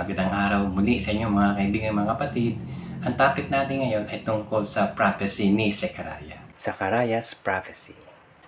Magandang araw muli sa inyo mga kaibigan, mga kapatid. Ang topic natin ngayon ay tungkol sa prophecy ni Zechariah. Zechariah's prophecy.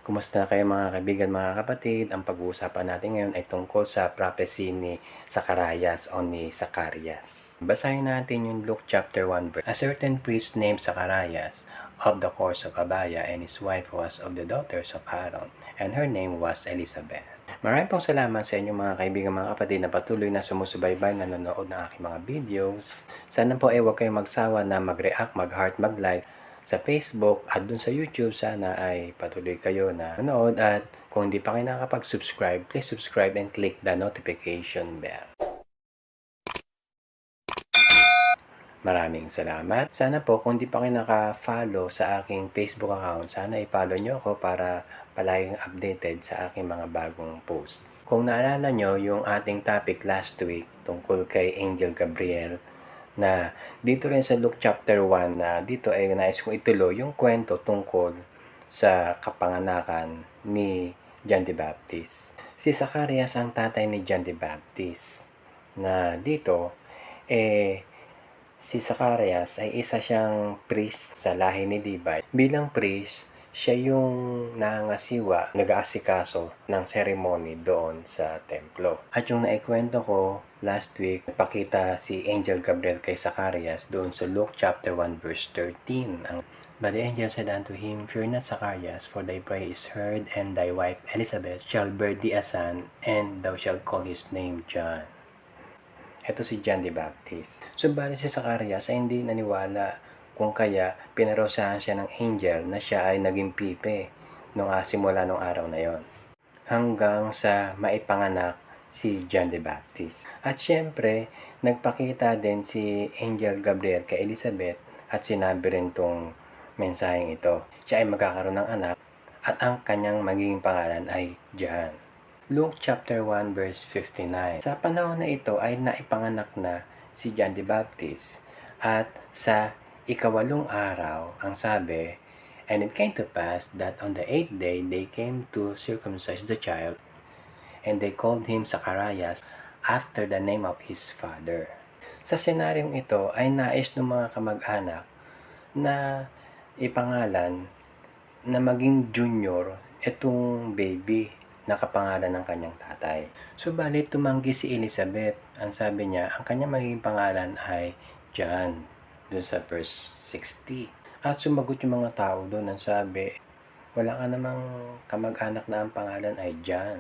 Kumusta kayo mga kaibigan, mga kapatid? Ang pag-uusapan natin ngayon ay tungkol sa prophecy ni Zacharias o ni Zacharias. Basahin natin yung Luke chapter 1 verse. A certain priest named Zacharias of the course of Abia, and his wife was of the daughters of Aaron, and her name was Elizabeth. Maraming pong salamat sa inyo mga kaibigan, mga kapatid na patuloy na sumusubaybay, nanonood ng aking mga videos. Sana po huwag kayong magsawa na mag-react, mag-heart, mag-like sa Facebook at dun sa YouTube. Sana ay patuloy kayo na nanonood, at kung hindi pa kayo nakakapag-subscribe, please subscribe and click the notification bell. Maraming salamat. Sana po kung di pa kayo naka-follow sa aking Facebook account, sana i-follow nyo ako para palaging updated sa aking mga bagong post. Kung naalala nyo yung ating topic last week tungkol kay Angel Gabriel, na dito rin sa Luke chapter 1, na dito ay nais kong ituloy yung kwento tungkol sa kapanganakan ni John the Baptist. Si Zacharias ang tatay ni John the Baptist, na dito si Zacharias ay isa siyang priest sa lahi ni Levi. Bilang priest, siya yung nangasiwa, nag-aasikaso ng ceremony doon sa templo. At yung naikwento ko last week, napakita si Angel Gabriel kay Zacharias doon sa Luke chapter 1 verse 13. But the angel said unto him, Fear not, Zacharias, for thy prayer is heard, and thy wife Elizabeth shall bear thee a son, and thou shalt call his name John. Ito si John the Baptist. Subalit si Zacharias ay hindi naniwala, kung kaya pinarusahan siya ng angel na siya ay naging pipe simula nung araw na yon, hanggang sa maipanganak si John the Baptist. At syempre, nagpakita din si Angel Gabriel kay Elizabeth at sinabi rin tong mensaheng ito. Siya ay magkakaroon ng anak at ang kanyang magiging pangalan ay John. Luke chapter 1 verse 59. Sa panahon na ito ay naipanganak na si John the Baptist, at sa ikawalong araw, ang sabi, And it came to pass that on the 8th day they came to circumcise the child, and they called him Zacharias after the name of his father. Sa senaryong ito ay nais ng mga kamag-anak na ipangalan na maging junior itong baby na kapangalan ng kanyang tatay. Subalit tumanggi si Elizabeth. Ang sabi niya, ang kanyang magiging pangalan ay John, dun sa verse 60. At sumagot yung mga tao doon. Ang sabi, wala ka namang kamag-anak na ang pangalan ay John.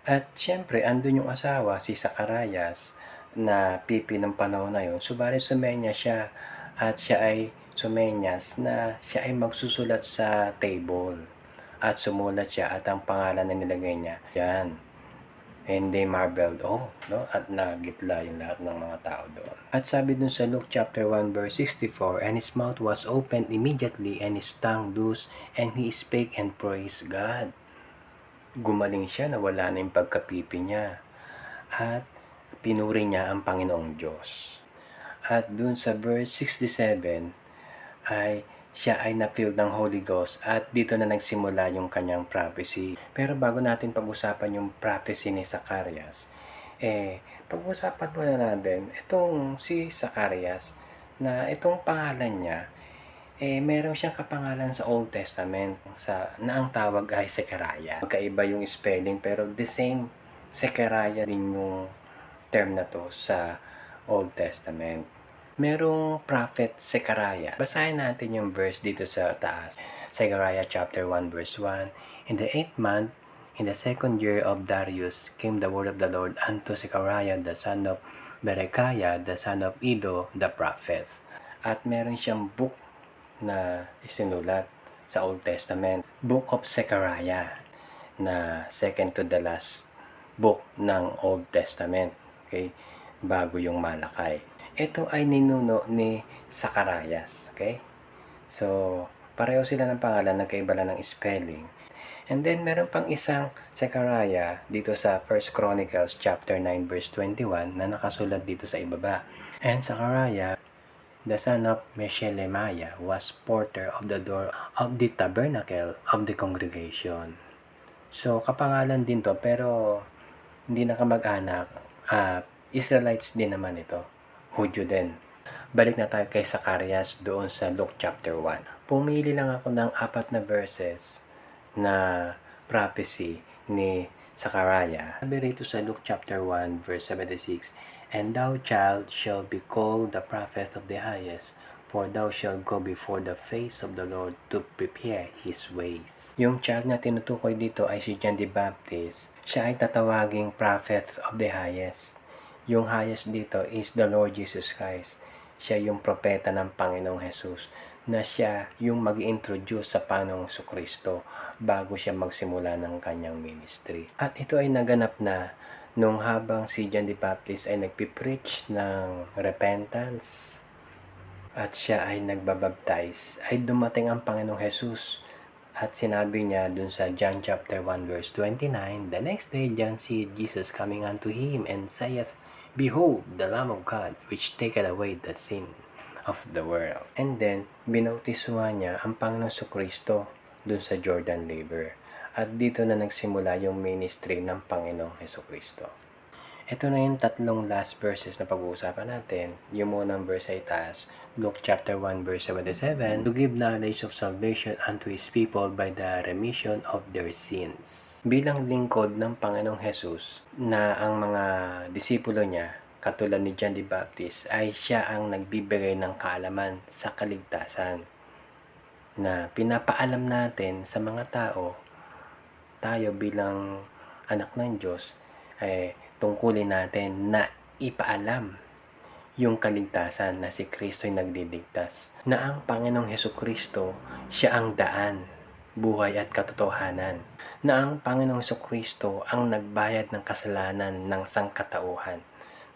At syempre, andun yung asawa, si Zacharias, na pipi ng panahon na yun. Subalit sumenya siya, at siya ay sumenyas na siya ay magsusulat sa table. At sumulat siya, at ang pangalan na nilagay niya, yan. And they marveled, no? At nagitla yung lahat ng mga tao doon. At sabi dun sa Luke chapter 1 verse 64, And his mouth was opened immediately, and his tongue loosed, and he spake and praised God. Gumaling siya, nawala na yung pagkapipi niya. At pinuri niya ang Panginoong Diyos. At dun sa verse 67, ay siya ay na-filled ng Holy Ghost, at dito na nagsimula yung kanyang prophecy. Pero bago natin pag-usapan yung prophecy ni Zacharias, pag-usapan muna natin itong si Zacharias, na itong pangalan niya, meron siyang kapangalan sa Old Testament na ang tawag ay Zechariah. Magkaiba yung spelling, pero the same Zechariah din yung term na to sa Old Testament. Merong prophet Zechariah. Basahin natin yung verse dito sa taas. Zechariah chapter 1 verse 1. In the 8th month, in the 2nd year of Darius, came the word of the Lord unto Zechariah the son of Berechiah, the son of Iddo, the prophet. At meron siyang book na isinulat sa Old Testament. Book of Zechariah, na second to the last book ng Old Testament. Okay? Bago yung Malakay. Ito ay ninuno ni Zacharias. Okay? So, pareho sila ng pangalan, nagkaiba lang ng spelling. And then, meron pang isang Zechariah dito sa 1 Chronicles chapter 9 verse 21 na nakasulat dito sa ibaba. And Zechariah, the son of Meshelemiah, was porter of the door of the tabernacle of the congregation. So, kapangalan din to, pero hindi na kamag-anak. Israelites din naman ito. Hudyo din. Balik na tayo kay Zacarias doon sa Luke chapter 1. Pumili lang ako ng 4 na verses na prophecy ni Zachariah. Sabi rito sa Luke chapter 1 verse 76, "And thou, child, shall be called the prophet of the highest, for thou shalt go before the face of the Lord to prepare His ways." Yung child na tinutukoy dito ay si John the Baptist. Siya ay tatawaging prophet of the highest. Yung highest dito is the Lord Jesus Christ. Siya yung propeta ng Panginoong Jesus na siya yung mag-introduce sa Panginoong Kristo bago siya magsimula ng kanyang ministry. At ito ay naganap na nung habang si John the Baptist ay nagpipreach ng repentance at siya ay nagbabaptize, ay dumating ang Panginoong Jesus. At sinabi niya dun sa John chapter 1 verse 29, "The next day John seeth Jesus coming unto him, and saith, Behold, the Lamb of God, which taketh away the sin of the world." And then, binautiswa niya ang Panginoong Kristo dun sa Jordan River. At dito na nagsimula yung ministry ng Panginoong Kristo. Ito na yung tatlong last verses na pag-uusapan natin. Yung munang verse ay taas, Luke chapter 1 verse 77, "To give knowledge of salvation unto His people by the remission of their sins." Bilang lingkod ng Panginoong Jesus na ang mga disipulo niya, katulad ni John the Baptist, ay siya ang nagbibigay ng kaalaman sa kaligtasan na pinapaalam natin sa mga tao, tayo bilang anak ng Diyos, tungkulin natin na ipaalam yung kaligtasan na si Kristo ay nagdidigtas. Na ang Panginoong Hesukristo, siya ang daan, buhay at katotohanan. Na ang Panginoong Hesukristo ang nagbayad ng kasalanan ng sangkatauhan.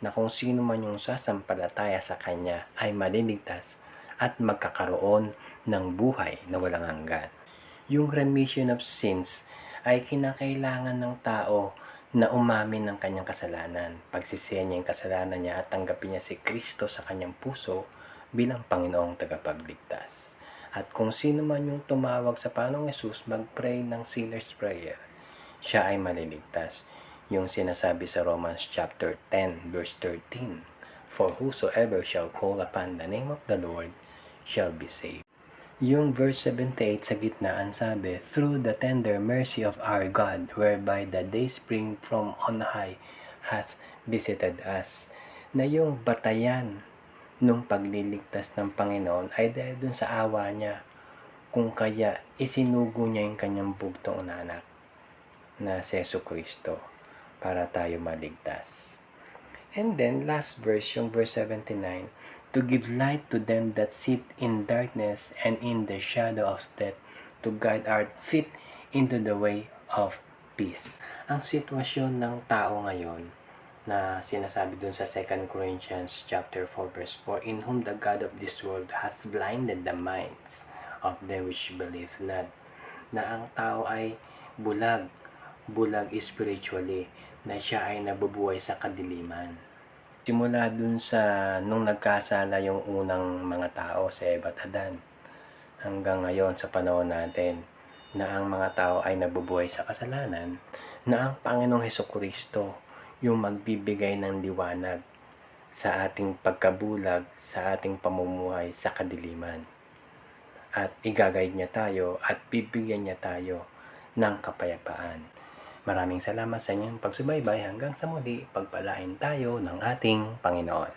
Na kung sino man yung sasampalataya sa Kanya ay maliligtas at magkakaroon ng buhay na walang hanggan. Yung remission of sins ay kinakailangan ng tao na umamin ng kanyang kasalanan, pagsisihan niya yung kasalanan niya at tanggapin niya si Kristo sa kanyang puso bilang Panginoong tagapagligtas. At kung sino man yung tumawag sa Panginoong Hesus, mag-pray ng sinner's prayer, siya ay maliligtas. Yung sinasabi sa Romans chapter 10 verse 13, "For whosoever shall call upon the name of the Lord shall be saved." Yung verse 78 sa gitna ang sabi, "Through the tender mercy of our God, whereby the day spring from on high hath visited us." Na yung batayan nung pagliligtas ng Panginoon ay dahil dun sa awa niya, kung kaya isinugo niya yung kanyang bugtong na anak na si Jesucristo para tayo maligtas. And then last verse, yung verse 79, "To give light to them that sit in darkness and in the shadow of death, to guide our feet into the way of peace." Ang sitwasyon ng tao ngayon na sinasabi dun sa 2 Corinthians chapter 4 verse 4, "In whom the God of this world hath blinded the minds of them which believe not." Na ang tao ay bulag spiritually, na siya ay nabubuhay sa kadiliman. Simula dun sa nung nagkasala yung unang mga tao sa Eva at Adan, hanggang ngayon sa panahon natin na ang mga tao ay nabubuhay sa kasalanan, na ang Panginoong Hesukristo yung magbibigay ng liwanag sa ating pagkabulag, sa ating pamumuhay sa kadiliman. At igagayad niya tayo at bibigyan niya tayo ng kapayapaan. Maraming salamat sa inyong pagsubaybay. Hanggang sa muli, pagpalain tayo ng ating Panginoon.